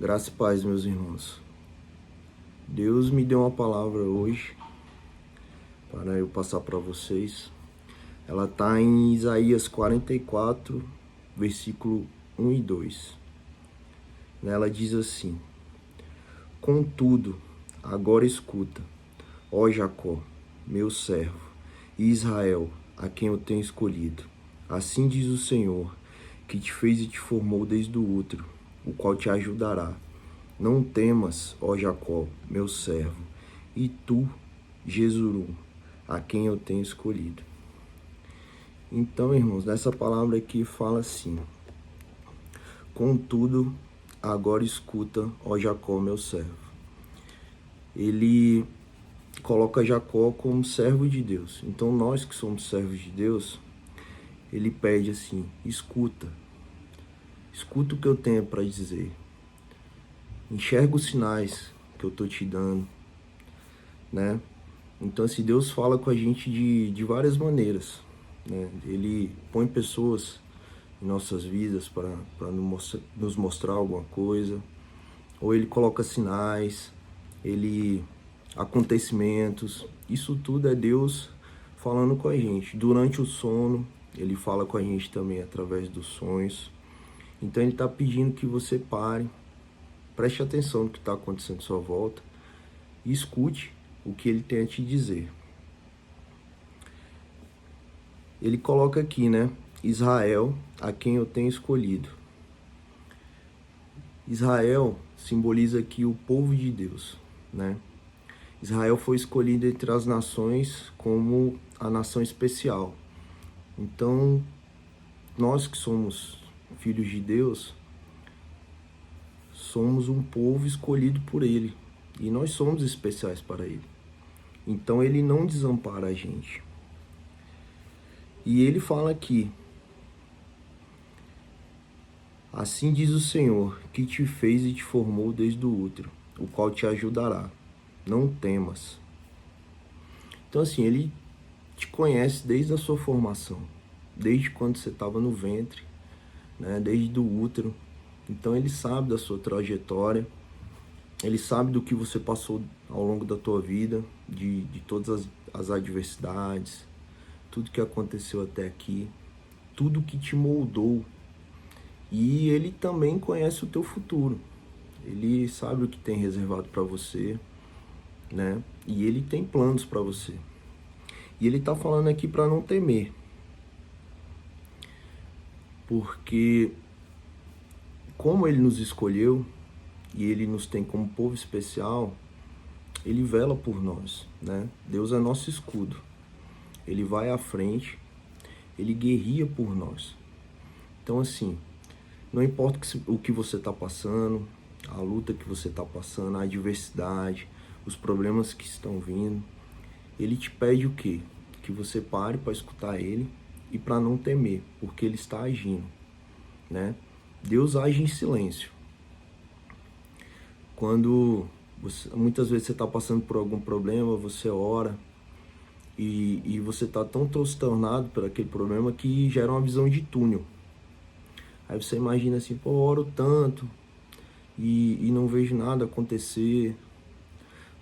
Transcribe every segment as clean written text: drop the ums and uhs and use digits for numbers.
Graça e paz, meus irmãos. Deus me deu uma palavra hoje para eu passar para vocês. Ela está em Isaías 44, versículo 1 e 2. Ela diz assim: Contudo, agora escuta, ó Jacó, meu servo, e Israel, a quem eu tenho escolhido. Assim diz o Senhor, que te fez e te formou desde o útero, o qual te ajudará. Não temas, ó Jacó, meu servo, e tu, Jesurum, a quem eu tenho escolhido. Então, irmãos, nessa palavra aqui fala assim: Contudo, agora escuta, ó Jacó, meu servo. Ele coloca Jacó como servo de Deus. Então, nós que somos servos de Deus, ele pede assim: escuta o que eu tenho para dizer. Enxerga os sinais que eu tô te dando, né? Então, assim, Deus fala com a gente de várias maneiras, né? Ele põe pessoas em nossas vidas para nos mostrar alguma coisa, ou Ele coloca sinais, acontecimentos. Isso tudo é Deus falando com a gente. Durante o sono, Ele fala com a gente também através dos sonhos. Então, Ele está pedindo que você pare, preste atenção no que está acontecendo à sua volta e escute o que Ele tem a te dizer. Ele coloca aqui, né? Israel, a quem eu tenho escolhido. Israel simboliza aqui o povo de Deus, né? Israel foi escolhido entre as nações como a nação especial. Então, nós que somos filhos de Deus, somos um povo escolhido por Ele. E nós somos especiais para Ele. Então, Ele não desampara a gente. E Ele fala aqui: Assim diz o Senhor, que te fez e te formou desde o útero, o qual te ajudará. Não temas. Então, assim, Ele te conhece desde a sua formação, desde quando você estava no ventre, né? Desde o útero. Então, Ele sabe da sua trajetória, Ele sabe do que você passou ao longo da tua vida, de todas as adversidades, tudo que aconteceu até aqui, tudo que te moldou. E Ele também conhece o teu futuro. Ele sabe o que tem reservado para você, né? E Ele tem planos para você. E Ele está falando aqui para não temer. Porque como Ele nos escolheu e Ele nos tem como povo especial, Ele vela por nós, né? Deus é nosso escudo. Ele vai à frente, Ele guerria por nós. Então, assim, não importa o que você está passando, a luta que você está passando, a adversidade, os problemas que estão vindo, Ele te pede o quê? Que você pare para escutar Ele e para não temer, porque Ele está agindo, né? Deus age em silêncio. Quando muitas vezes você está passando por algum problema, você ora e você está tão transtornado por aquele problema que gera uma visão de túnel. Aí você imagina assim: pô, eu oro tanto e não vejo nada acontecer,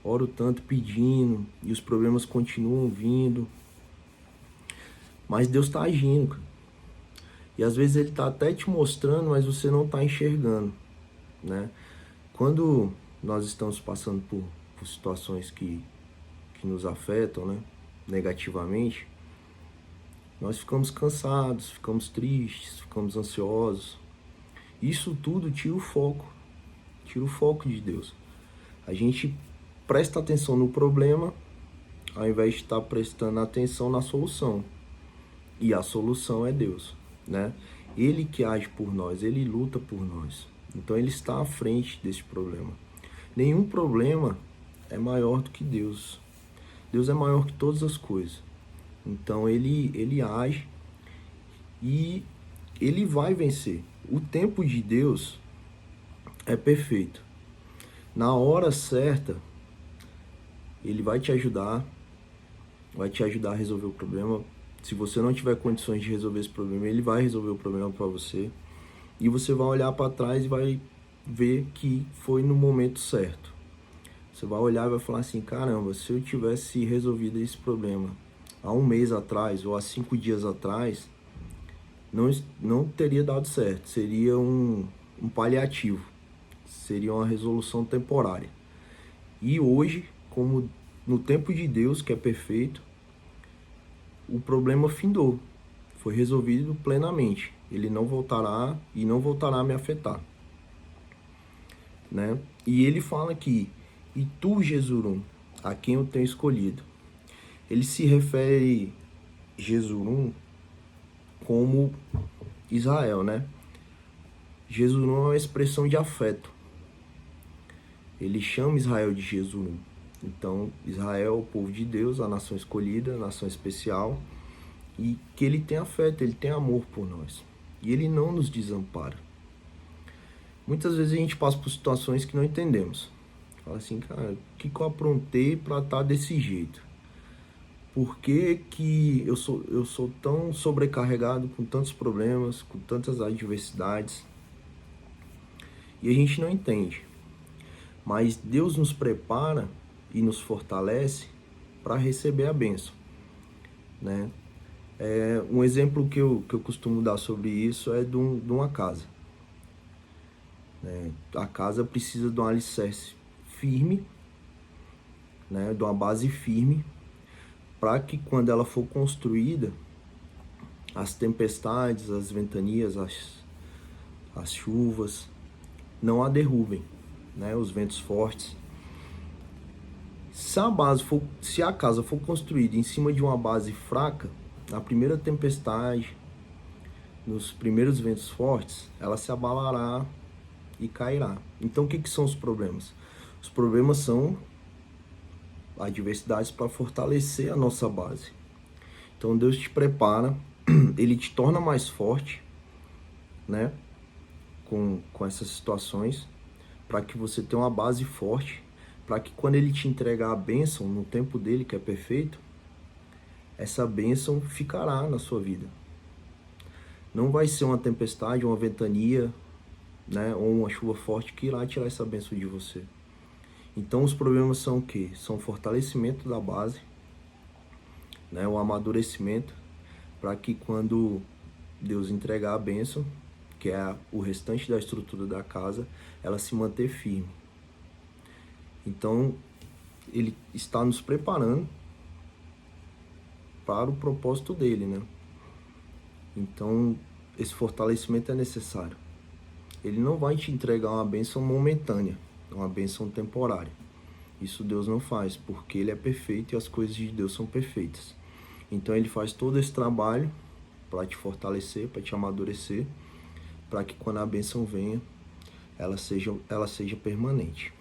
oro tanto pedindo e os problemas continuam vindo. Mas Deus está agindo, cara. E às vezes Ele está até te mostrando, mas você não está enxergando, né? Quando nós estamos passando por situações que nos afetam, né, negativamente, nós ficamos cansados, ficamos tristes, ficamos ansiosos. Isso tudo tira o foco de Deus. A gente presta atenção no problema ao invés de estar prestando atenção na solução. E a solução é Deus, né? Ele que age por nós, Ele luta por nós. Então Ele está à frente desse problema. Nenhum problema é maior do que Deus. Deus é maior que todas as coisas. Então Ele age e Ele vai vencer. O tempo de Deus é perfeito. Na hora certa, Ele vai te ajudar a resolver o problema. Se você não tiver condições de resolver esse problema, Ele vai resolver o problema para você. E você vai olhar para trás e vai ver que foi no momento certo. Você vai olhar e vai falar assim, caramba, se eu tivesse resolvido esse problema há um mês atrás ou há 5 dias atrás, não teria dado certo. Seria um paliativo, seria uma resolução temporária. E hoje, como no tempo de Deus, que é perfeito, o problema findou, foi resolvido plenamente. Ele não voltará e não voltará a me afetar, né? E ele fala aqui, e tu, Jesurum, a quem eu tenho escolhido. Ele se refere Jesurum como Israel, né? Jesurum é uma expressão de afeto. Ele chama Israel de Jesurum. Então, Israel é o povo de Deus, a nação escolhida, a nação especial, e que ele tem afeto, ele tem amor por nós. E ele não nos desampara. Muitas vezes a gente passa por situações que não entendemos. Fala assim, cara, o que eu aprontei para estar desse jeito? Por que eu sou tão sobrecarregado com tantos problemas, com tantas adversidades? E a gente não entende. Mas Deus nos prepara e nos fortalece para receber a bênção, né? Um exemplo que eu costumo dar sobre isso é de uma casa, né? A casa precisa de um alicerce firme, né? De uma base firme, para que quando ela for construída, as tempestades, as ventanias, as chuvas não a derrubem, né? Os ventos fortes. Se a casa for construída em cima de uma base fraca, na primeira tempestade, nos primeiros ventos fortes, ela se abalará e cairá. Então, o que são os problemas? Os problemas são adversidades para fortalecer a nossa base. Então, Deus te prepara, Ele te torna mais forte, né? Com essas situações, para que você tenha uma base forte, para que quando Ele te entregar a bênção no tempo dele, que é perfeito, essa bênção ficará na sua vida. Não vai ser uma tempestade, uma ventania, né, ou uma chuva forte que irá tirar essa bênção de você. Então os problemas são o quê? São o fortalecimento da base, né, o amadurecimento, para que quando Deus entregar a bênção, que é o restante da estrutura da casa, ela se manter firme. Então, Ele está nos preparando para o propósito dele, né? Então, esse fortalecimento é necessário. Ele não vai te entregar uma bênção momentânea, uma bênção temporária. Isso Deus não faz, porque Ele é perfeito e as coisas de Deus são perfeitas. Então, Ele faz todo esse trabalho para te fortalecer, para te amadurecer, para que quando a bênção venha, ela seja permanente.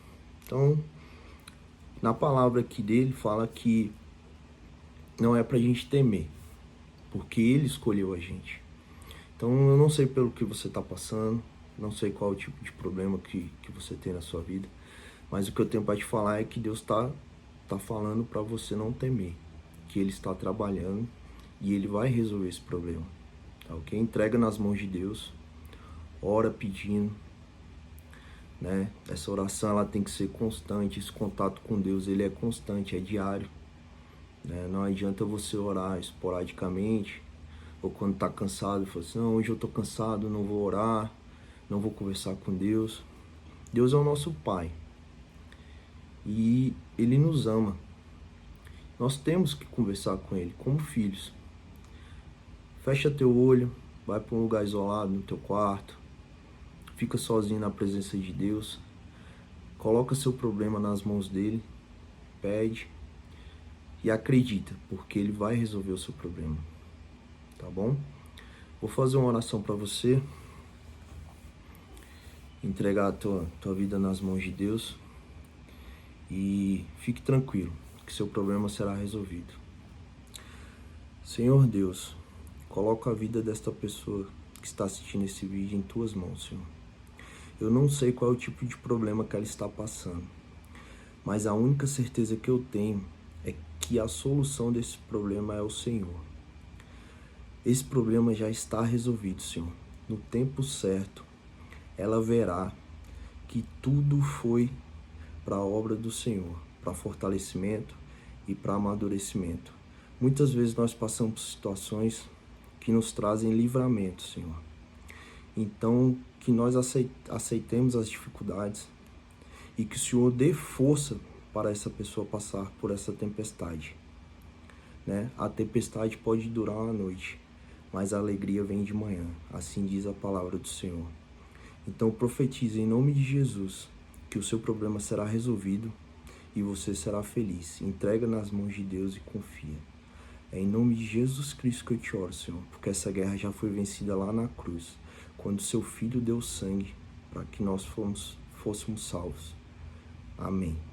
Então, na palavra aqui dele, fala que não é para a gente temer, porque Ele escolheu a gente. Então, eu não sei pelo que você está passando, não sei qual o tipo de problema que você tem na sua vida, mas o que eu tenho para te falar é que Deus está falando para você não temer, que Ele está trabalhando e Ele vai resolver esse problema, tá ok? Entrega nas mãos de Deus, ora pedindo, né? Essa oração ela tem que ser constante, esse contato com Deus ele é constante, é diário, né? Não adianta você orar esporadicamente, ou quando está cansado, fala assim, não, hoje eu estou cansado, não vou orar, não vou conversar com Deus. Deus é o nosso Pai e Ele nos ama. Nós temos que conversar com Ele como filhos. Fecha teu olho, vai para um lugar isolado no teu quarto, fica sozinho na presença de Deus, coloca seu problema nas mãos dele, pede e acredita, porque Ele vai resolver o seu problema, tá bom? Vou fazer uma oração para você, entregar a tua vida nas mãos de Deus e fique tranquilo, que seu problema será resolvido. Senhor Deus, coloca a vida desta pessoa que está assistindo esse vídeo em tuas mãos, Senhor. Eu não sei qual é o tipo de problema que ela está passando, mas a única certeza que eu tenho é que a solução desse problema é o Senhor. Esse problema já está resolvido, Senhor. No tempo certo, ela verá que tudo foi para a obra do Senhor, para fortalecimento e para amadurecimento. Muitas vezes nós passamos por situações que nos trazem livramento, Senhor. Então, que nós aceitemos as dificuldades e que o Senhor dê força para essa pessoa passar por essa tempestade, né? A tempestade pode durar uma noite, mas a alegria vem de manhã, assim diz a palavra do Senhor. Então profetize em nome de Jesus que o seu problema será resolvido e você será feliz. Entrega nas mãos de Deus e confia. É em nome de Jesus Cristo que eu te oro, Senhor, porque essa guerra já foi vencida lá na cruz, quando seu Filho deu sangue para que nós fôssemos salvos. Amém.